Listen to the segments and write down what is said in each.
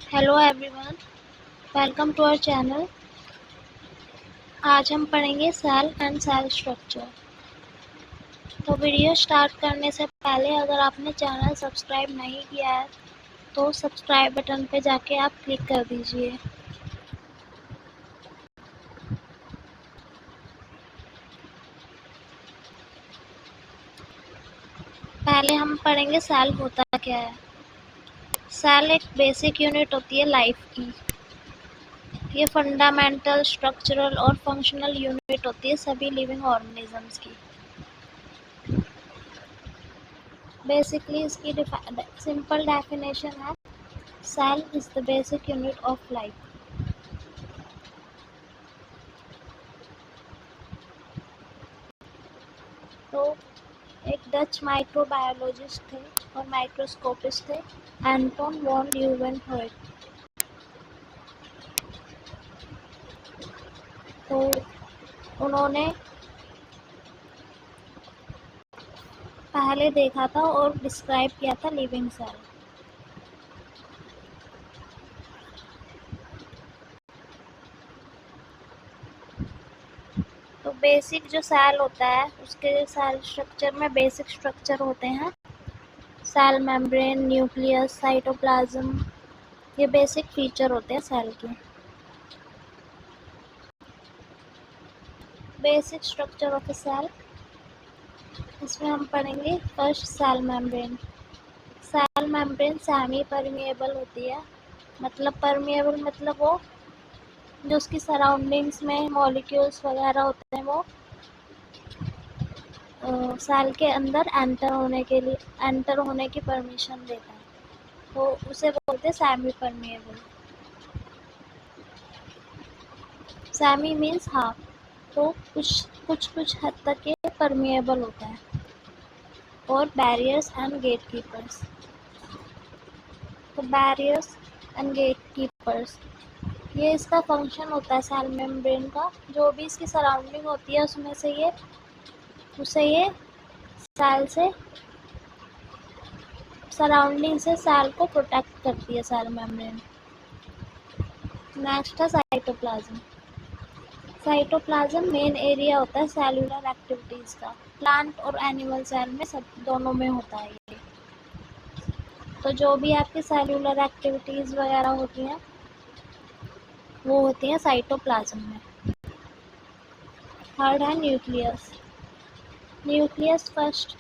Hello everyone, welcome to our channel. आज हम पढ़ेंगे सेल एंड सेल स्ट्रक्चर। तो वीडियो स्टार्ट करने से पहले अगर आपने चैनल सब्सक्राइब नहीं किया है तो सब्सक्राइब बटन पे जाके आप क्लिक कर दीजिए। पहले हम पढ़ेंगे सेल होता क्या है। सेल एक बेसिक यूनिट होती है लाइफ की। ये फंडामेंटल, स्ट्रक्चरल और फंक्शनल यूनिट होती है सभी लिविंग ऑर्गेनिजम्स की। बेसिकली इसकी सिंपल डेफिनेशन है, cell is the basic unit of life. तो एक डच माइक्रोबायोलॉजिस्ट थे और माइक्रोस्कोपिस्ट थे, एंटोन वॉन ल्यूवेनहोयट। तो उन्होंने पहले देखा था और डिस्क्राइब किया था लिविंग सेल। तो बेसिक जो सेल होता है उसके सेल स्ट्रक्चर में बेसिक स्ट्रक्चर होते हैं सेल मेम्ब्रेन, न्यूक्लियस, साइटोप्लाज्म। ये बेसिक फीचर होते हैं सेल के। Basic structure of a cell, इसमें हम पढ़ेंगे first cell membrane. Cell membrane semi permeable होती है। मतलब परमिएबल मतलब वो जो उसकी सराउंडिंग्स में मॉलिक्यूल्स वगैरह होते हैं वो सेल के अंदर एंटर होने की परमिशन देता है, तो उसे बोलते हैं semi permeable. Semi means half, तो कुछ हद तक ये परमिएबल होता है। और बैरियर्स एंड गेट कीपर्स। तो बैरियर्स एंड गेट कीपर्स, ये इसका फंक्शन होता है सेल मेम्ब्रेन का। जो भी इसकी सराउंडिंग होती है उसमें से ये सेल से सराउंडिंग से सेल को प्रोटेक्ट करती है सेल मेम्ब्रेन। नेक्स्ट है साइटोप्लाज्म। साइटोप्लाज्म मेन एरिया होता है सेलुलर एक्टिविटीज का। प्लांट और एनिमल सेल में सब दोनों में होता है ये। तो जो भी आपकी सेलुलर एक्टिविटीज वगैरह होती हैं वो होती हैं साइटोप्लाज्म में। थर्ड है nucleus. Nucleus first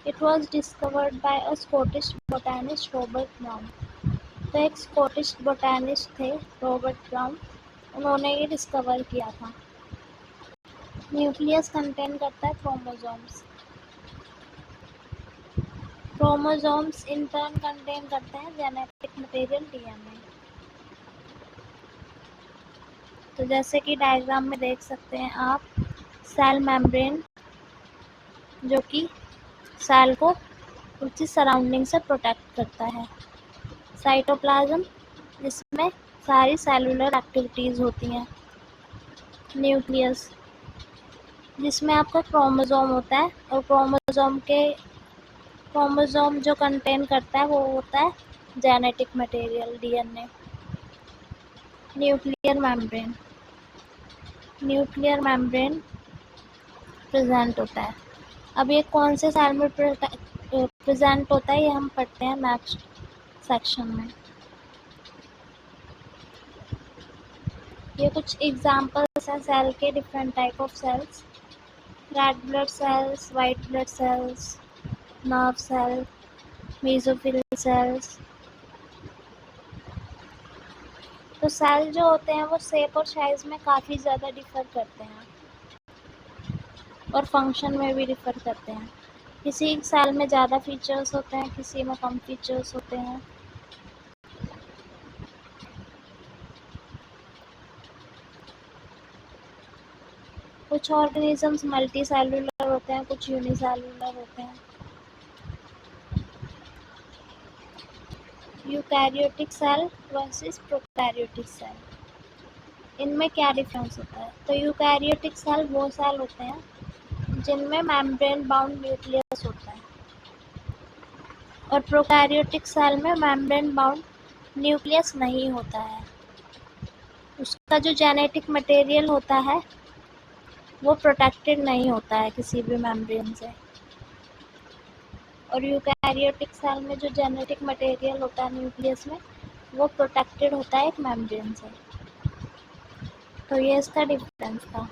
it was discovered by a Scottish botanist Robert brown. तो एक स्कॉटिश बोटैनिस्ट थे रॉबर्ट ब्राउन, उन्होंने ये डिस्कवर किया था। न्यूक्लियस कंटेन करता है chromosomes. Chromosomes in turn contain करते हैं जेनेटिक मटेरियल डीएनए। तो जैसे कि डायग्राम में देख सकते हैं आप, सेल मेम्ब्रेन जो कि सेल को उसकी सराउंडिंग से प्रोटेक्ट करता है। साइटोप्लाज्म जिसमें सारी सेलुलर एक्टिविटीज़ होती हैं। न्यूक्लियस जिसमें आपका क्रोमोसोम होता है और क्रोमोसोम जो कंटेन करता है वो होता है genetic material DNA. Nuclear membrane present होता है। अब ये कौन से सेल में प्रेजेंट होता है ये हम पढ़ते हैं नेक्स्ट सेक्शन में। ये कुछ एग्जांपल्स हैं सेल के, different type of cells. Red blood cells, white blood cells, nerve cell, mesophyll cells. तो सेल जो होते हैं वो शेप और साइज में काफ़ी ज़्यादा डिफर करते हैं और फंक्शन में भी डिफर करते हैं। किसी सेल में ज़्यादा फीचर्स होते हैं, किसी में कम फीचर्स होते हैं। कुछ ऑर्गेनिजम्स मल्टी सेलुलर होते हैं, कुछ यूनिसेलुलर होते हैं। Eukaryotic cell versus prokaryotic cell, इनमें क्या डिफरेंस होता है? तो यूकैरियोटिक सेल वो सेल होते हैं जिनमें मेम्ब्रेन बाउंड न्यूक्लियस होता है और प्रोकैरियोटिक सेल में मेम्ब्रेन बाउंड न्यूक्लियस नहीं होता है। उसका जो जेनेटिक मटेरियल होता है वो प्रोटेक्टेड नहीं होता है किसी भी मेम्ब्रेन से। और यूकैरियोटिक सेल में जो जेनेटिक मटेरियल होता है न्यूक्लियस में वो प्रोटेक्टेड होता है एक मेम्ब्रेन से। तो ये इसका डिफरेंस था।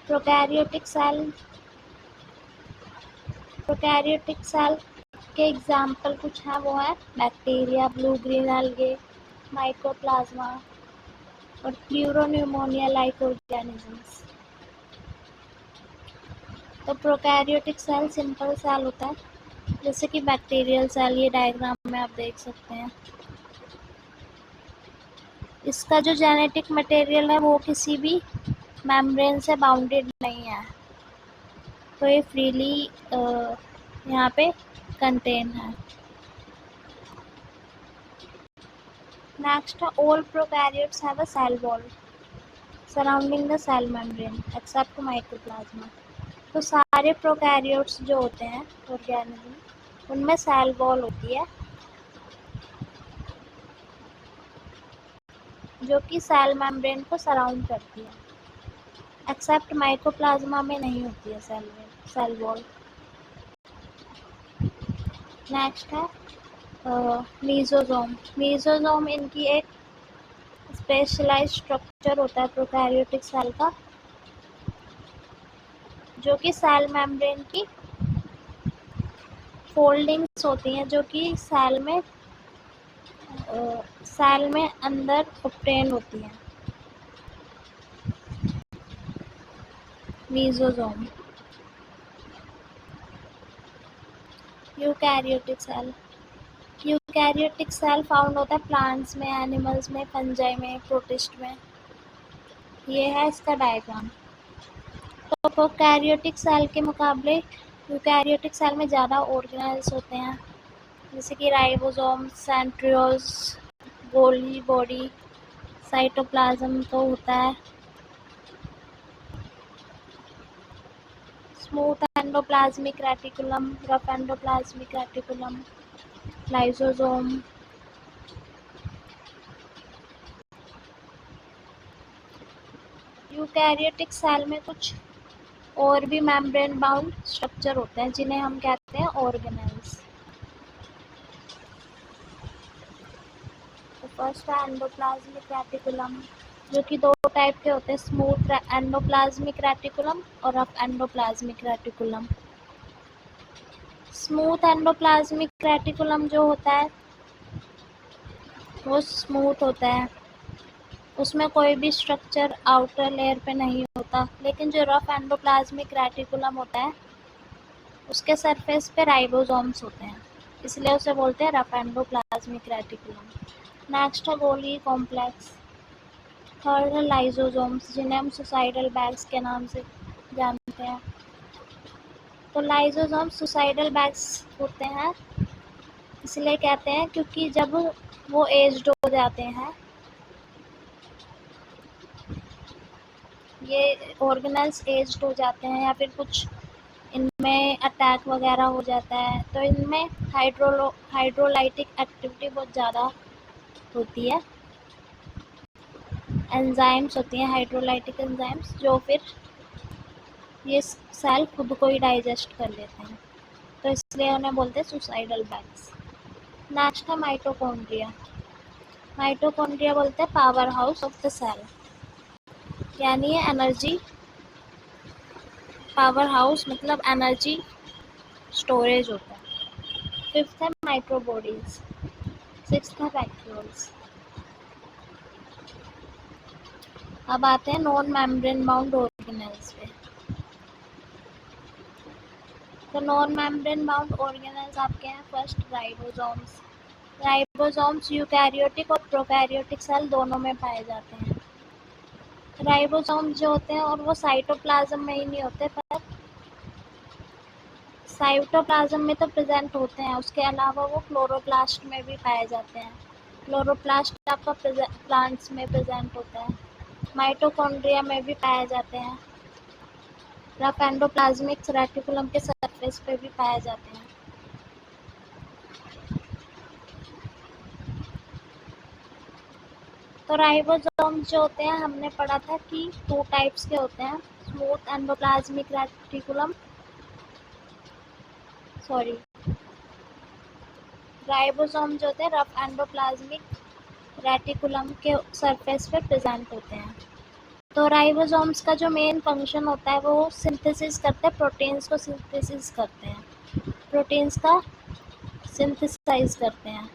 प्रोकैरियोटिक सेल के एग्जाम्पल कुछ हैं, वो है bacteria, blue green algae, mycoplasma और प्लूरोन्यूमोनिया लाइक ऑर्गेनिजम्स। तो प्रोकैरियोटिक सेल सिंपल सेल होता है, जैसे कि बैक्टीरियल सेल, ये डायग्राम में आप देख सकते हैं। इसका जो जेनेटिक मटेरियल है वो किसी भी मेम्ब्रेन से बाउंडेड नहीं है, तो ये फ्रीली यहाँ पे कंटेन है। Next, all prokaryotes have a cell wall surrounding the cell membrane except mycoplasma। तो सारे प्रोकैरियोट्स जो होते हैं ऑर्गेनिज्म, उनमें सेल वॉल होती है जो कि सेल मेम्ब्रेन को सराउंड करती है, एक्सेप्ट माइकोप्लाज्मा में नहीं होती है सेल वॉल। नेक्स्ट है मीजोजोम। मीजोजोम इनकी एक स्पेशलाइज्ड स्ट्रक्चर होता है प्रोकैरियोटिक सेल का, जो कि सेल मेम्ब्रेन की फोल्डिंग्स होती हैं जो कि सेल में अंदर ऑब्टेन होती हैं। मीजोजोम। यूकैरियोटिक सेल फाउंड होता है प्लांट्स में, एनिमल्स में, फंजाई में, प्रोटिस्ट में। ये है इसका डायग्राम। तो प्रोकैरियोटिक सेल के मुकाबले यूकैरियोटिक सेल में ज़्यादा ऑर्गेनेल्स होते हैं, जैसे कि ribosome, centrioles, Golgi body, cytoplasm तो होता है, smooth endoplasmic reticulum, rough endoplasmic reticulum, lysosome. Eukaryotic cell में कुछ और भी मेम्ब्रेन बाउंड स्ट्रक्चर होते हैं जिन्हें हम कहते हैं ऑर्गेनेल्स। तो फर्स्ट है एंडोप्लाज्मिक रेटिकुलम, जो कि दो टाइप के होते हैं, स्मूथ एंडोप्लाज्मिक रेटिकुलम और rough endoplasmic reticulum. Smooth endoplasmic reticulum जो होता है वो स्मूथ होता है, उसमें कोई भी स्ट्रक्चर आउटर लेयर पे नहीं होता। लेकिन जो रफ एंडोप्लाज्मिक रेटिकुलम होता है उसके सरफेस पे राइबोसोम्स होते हैं, इसलिए उसे बोलते हैं रफ एंडोप्लाज्मिक रेटिकुलम। नेक्स्ट है गोल्गी कॉम्प्लेक्स। थर्ड है लाइसोसोम्स, जिन्हें हम सुसाइडल बैग्स के नाम से जानते हैं। तो लाइसोसोम्स सुसाइडल बैग्स होते हैं, इसलिए कहते हैं क्योंकि जब वो एज्ड हो जाते हैं, ये ऑर्गेनेल्स एज्ड हो जाते हैं या फिर कुछ इनमें अटैक वगैरह हो जाता है, तो इनमें हाइड्रोलाइटिक एक्टिविटी बहुत ज़्यादा होती है, एंजाइम्स होती हैं, हाइड्रोलाइटिक एंजाइम्स, जो फिर ये सेल खुद को ही डाइजेस्ट कर लेते हैं, तो इसलिए उन्हें बोलते हैं सुसाइडल बैग्स। नेक्स्ट है माइटोकॉन्ड्रिया। माइटोकॉन्ड्रिया बोलते हैं power house of the cell, यानी ये एनर्जी पावर हाउस मतलब एनर्जी स्टोरेज होता है। फिफ्थ है माइक्रोबॉडीज। सिक्स्थ है वैक्यूल्स। अब आते हैं नॉन मेम्ब्रेन बाउंड ऑर्गेनेल्स पे। तो नॉन मेम्ब्रेन बाउंड ऑर्गेनेल्स आपके हैं फर्स्ट राइबोसोम्स। राइबोसोम्स यूकैरियोटिक और प्रोकैरियोटिक सेल दोनों में पाए जाते हैं। राइबोसोम्स जो होते हैं और वो साइटोप्लाज्म में ही नहीं होते, पर साइटोप्लाज्म में तो प्रेजेंट होते हैं, उसके अलावा वो क्लोरोप्लास्ट में भी पाए जाते हैं। क्लोरोप्लास्ट आपका प्लांट्स में प्रेजेंट होता है, माइटोकॉन्ड्रिया में भी पाए जाते हैं, रफ एंडोप्लाज्मिक रेटिकुलम के सरफेस पे भी पाए जाते हैं। तो राइबोसोम जो होते हैं हमने पढ़ा था कि 2 टाइप्स के होते हैं, स्मूथ एंडोप्लाज्मिक रेटिकुलम, राइबोसोम जो होते हैं रफ एंडोप्लाज्मिक रेटिकुलम के सरफेस पे प्रेजेंट होते हैं। तो राइबोसोम्स का जो मेन फंक्शन होता है वो सिंथेसिस करते हैं, प्रोटीन्स को सिंथेसिस करते हैं, प्रोटीन्स का सिंथेसाइज करते हैं।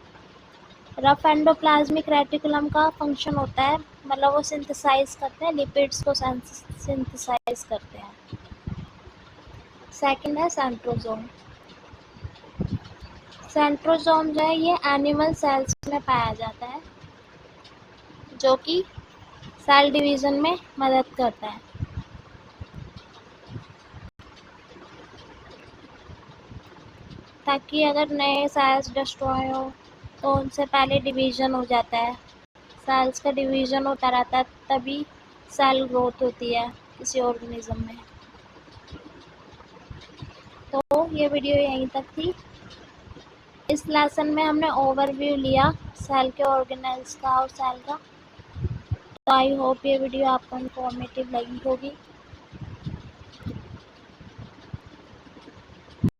रफ एंडोप्लाज्मिक रेटिकुलम का फंक्शन होता है, मतलब वो सिंथेसाइज करते हैं, लिपिड्स को सिंथेसाइज करते हैं। सेकंड है सेंट्रोसोम। सेंट्रोसोम जो है ये एनिमल सेल्स में पाया जाता है, जो कि सेल डिवीजन में मदद करता है। ताकि अगर नए सेल्स डिस्ट्रॉय हो तो उनसे पहले डिवीजन हो जाता है, सेल्स का डिवीजन होता रहता है, तभी सेल ग्रोथ होती है किसी ऑर्गेनिज्म में। तो ये वीडियो यहीं तक थी। इस लेसन में हमने ओवरव्यू लिया सेल के ऑर्गेनेल्स का और सेल का। तो आई होप ये वीडियो आपको इन्फॉर्मेटिव लगी होगी।